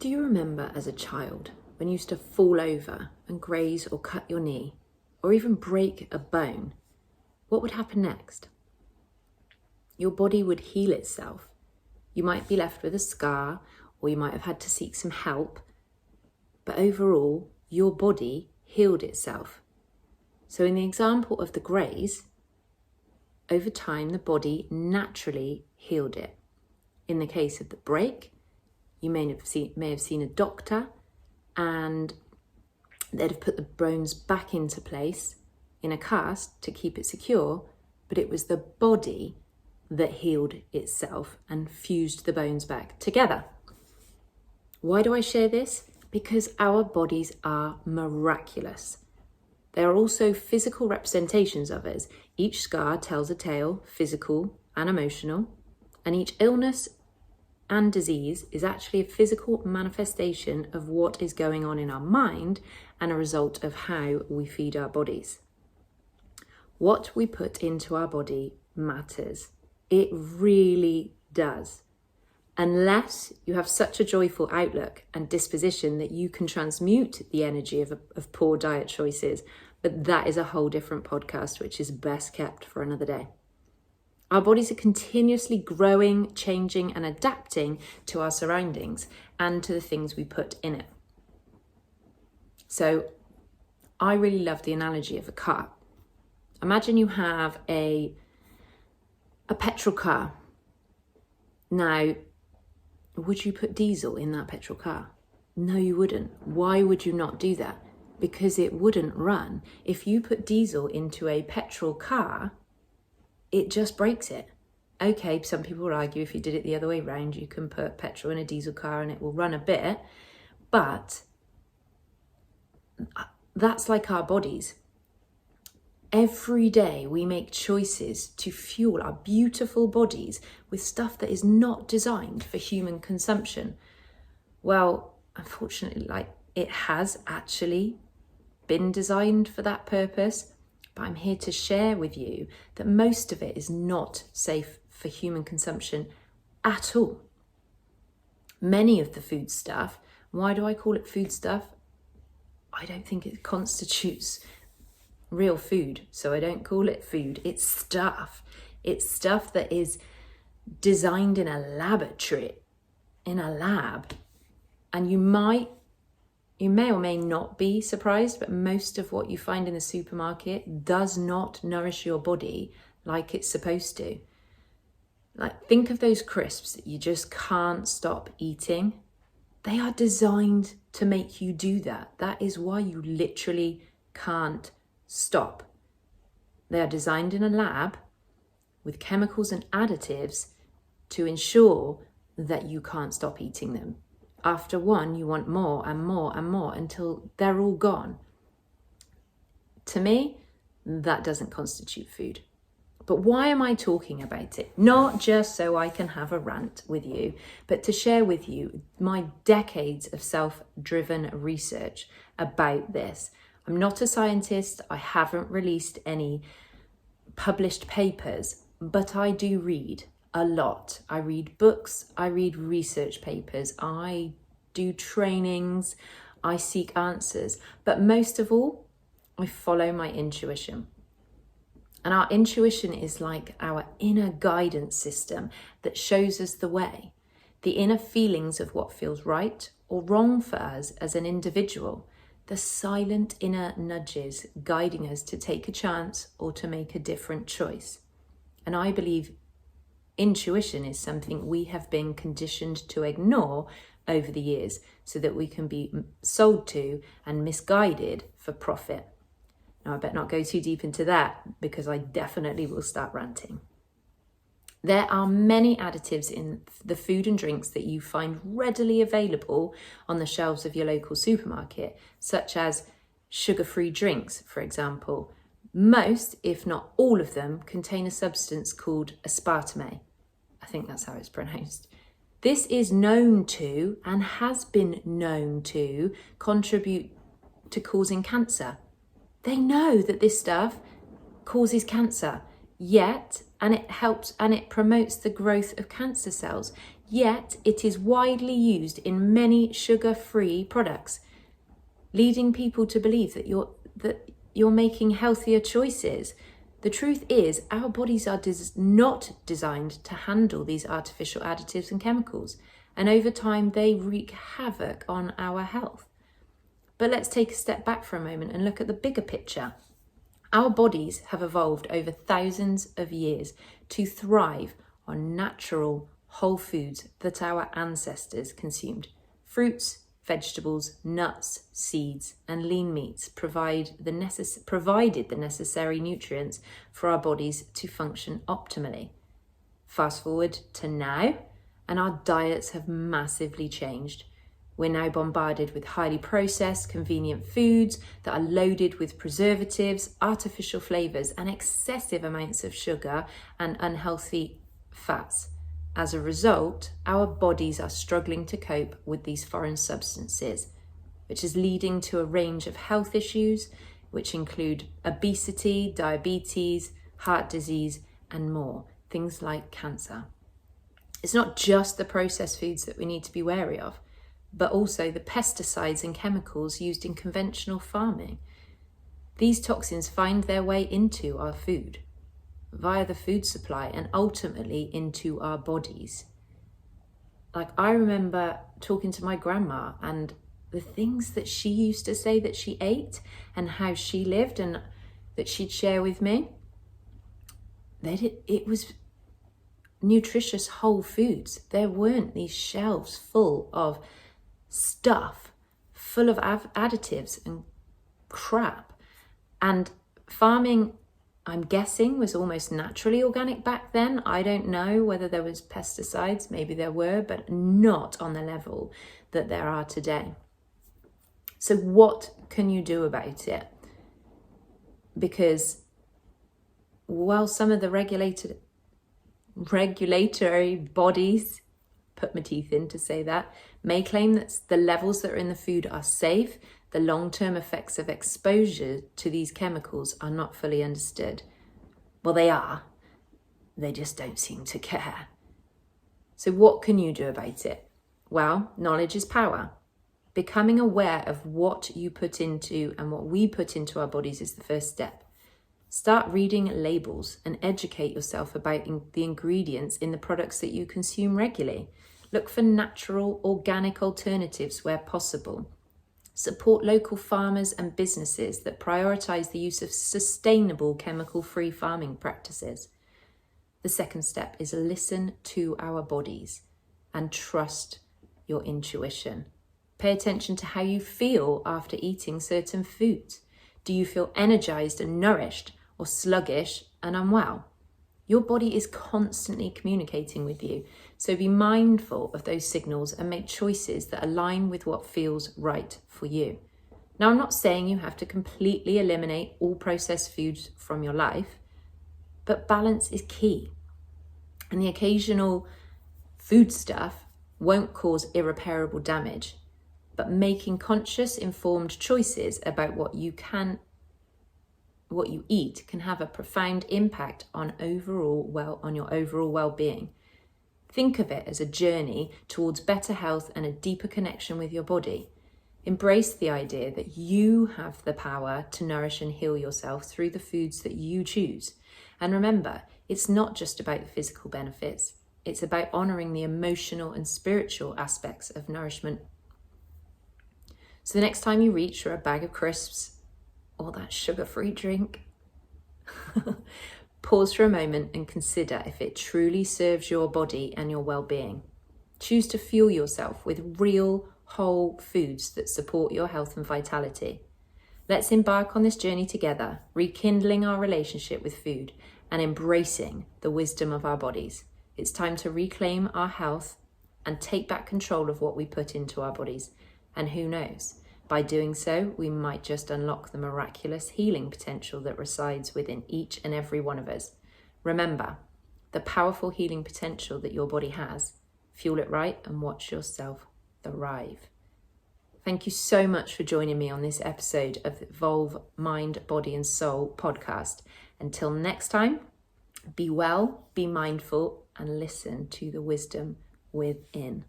Do you remember as a child when you used to fall over and graze or cut your knee or even break a bone? What would happen next? Your body would heal itself. You might be left with a scar, or you might have had to seek some help, but overall, your body healed itself. So in the example of the graze, over time, the body naturally healed it. In the case of the break, you may have seen a doctor and they'd have put the bones back into place in a cast to keep it secure, but it was the body that healed itself and fused the bones back together. Why do I share this? Because our bodies are miraculous. They are also physical representations of us. Each scar tells a tale, physical and emotional, and each illness and disease is actually a physical manifestation of what is going on in our mind and a result of how we feed our bodies. What we put into our body matters. It really does. Unless you have such a joyful outlook and disposition that you can transmute the energy of poor diet choices, but that is a whole different podcast, which is best kept for another day. Our bodies are continuously growing, changing, and adapting to our surroundings and to the things we put in it. So I really love the analogy of a car. Imagine you have a petrol car. Now, would you put diesel in that petrol car? No, you wouldn't. Why would you not do that? Because it wouldn't run. If you put diesel into a petrol car, it just breaks it. Okay, some people will argue if you did it the other way around, you can put petrol in a diesel car and it will run a bit, but that's like our bodies. Every day we make choices to fuel our beautiful bodies with stuff that is not designed for human consumption. Well, unfortunately, it has actually been designed for that purpose, but I'm here to share with you that most of it is not safe for human consumption at all. Many of the food stuff, why do I call it food stuff? I don't think it constitutes real food, so I don't call it food. It's stuff. It's stuff that is designed in a laboratory, in a lab. And you may or may not be surprised, but most of what you find in the supermarket does not nourish your body like it's supposed to. Like, think of those crisps that you just can't stop eating. They are designed to make you do that. That is why you literally can't stop. They are designed in a lab with chemicals and additives to ensure that you can't stop eating them. After one, you want more and more and more until they're all gone. To me, that doesn't constitute food. But why am I talking about it? Not just so I can have a rant with you, but to share with you my decades of self-driven research about this. I'm not a scientist. I haven't released any published papers, but I do read a lot. I read books, I read research papers, I do trainings, I seek answers, but most of all, I follow my intuition. And our intuition is like our inner guidance system that shows us the way, the inner feelings of what feels right or wrong for us as an individual, the silent inner nudges guiding us to take a chance or to make a different choice. And I believe intuition is something we have been conditioned to ignore over the years so that we can be sold to and misguided for profit. Now, I better not go too deep into that because I definitely will start ranting. There are many additives in the food and drinks that you find readily available on the shelves of your local supermarket, such as sugar-free drinks, for example. Most, if not all of them, contain a substance called aspartame. I think that's how it's pronounced. This is known to, and has been known to, contribute to causing cancer. They know that this stuff causes cancer, yet, and it helps and it promotes the growth of cancer cells, yet it is widely used in many sugar-free products, leading people to believe that you're making healthier choices. The truth is, our bodies are not designed to handle these artificial additives and chemicals, and over time they wreak havoc on our health. But let's take a step back for a moment and look at the bigger picture. Our bodies have evolved over thousands of years to thrive on natural, whole foods that our ancestors consumed. Fruits, vegetables, nuts, seeds, and lean meats provided the necessary nutrients for our bodies to function optimally. Fast forward to now, and our diets have massively changed. We're now bombarded with highly processed, convenient foods that are loaded with preservatives, artificial flavors, and excessive amounts of sugar and unhealthy fats. As a result, our bodies are struggling to cope with these foreign substances, which is leading to a range of health issues, which include obesity, diabetes, heart disease, and more, things like cancer. It's not just the processed foods that we need to be wary of, but also the pesticides and chemicals used in conventional farming. These toxins find their way into our food, via the food supply, and ultimately into our bodies. Like, I remember talking to my grandma and the things that she used to say that she ate and how she lived and that she'd share with me. It was nutritious whole foods. There weren't these shelves full of stuff, full of additives and crap. And farming, I'm guessing, was almost naturally organic back then. I don't know whether there was pesticides, maybe there were, but not on the level that there are today. So what can you do about it? Because while some of the regulatory bodies, put my teeth in to say that, may claim that the levels that are in the food are safe, the long-term effects of exposure to these chemicals are not fully understood. Well, they are. They just don't seem to care. So what can you do about it? Well, knowledge is power. Becoming aware of what you put into and what we put into our bodies is the first step. Start reading labels and educate yourself about the ingredients in the products that you consume regularly. Look for natural, organic alternatives where possible. Support local farmers and businesses that prioritize the use of sustainable, chemical-free farming practices. The second step is listen to our bodies and trust your intuition. Pay attention to how you feel after eating certain foods. Do you feel energized and nourished, or sluggish and unwell? Your body is constantly communicating with you, so be mindful of those signals and make choices that align with what feels right for you. Now, I'm not saying you have to completely eliminate all processed foods from your life, but balance is key. And the occasional food stuff won't cause irreparable damage, but making conscious, informed choices about what you eat can have a profound impact on your overall well-being. Think of it as a journey towards better health and a deeper connection with your body. Embrace the idea that you have the power to nourish and heal yourself through the foods that you choose. And remember, it's not just about the physical benefits. It's about honoring the emotional and spiritual aspects of nourishment. So the next time you reach for a bag of crisps or that sugar-free drink, pause for a moment and consider if it truly serves your body and your well-being. Choose to fuel yourself with real, whole foods that support your health and vitality. Let's embark on this journey together, rekindling our relationship with food and embracing the wisdom of our bodies. It's time to reclaim our health and take back control of what we put into our bodies. And who knows, by doing so, we might just unlock the miraculous healing potential that resides within each and every one of us. Remember, the powerful healing potential that your body has. Fuel it right and watch yourself thrive. Thank you so much for joining me on this episode of the Evolve Mind, Body and Soul podcast. Until next time, be well, be mindful, and listen to the wisdom within.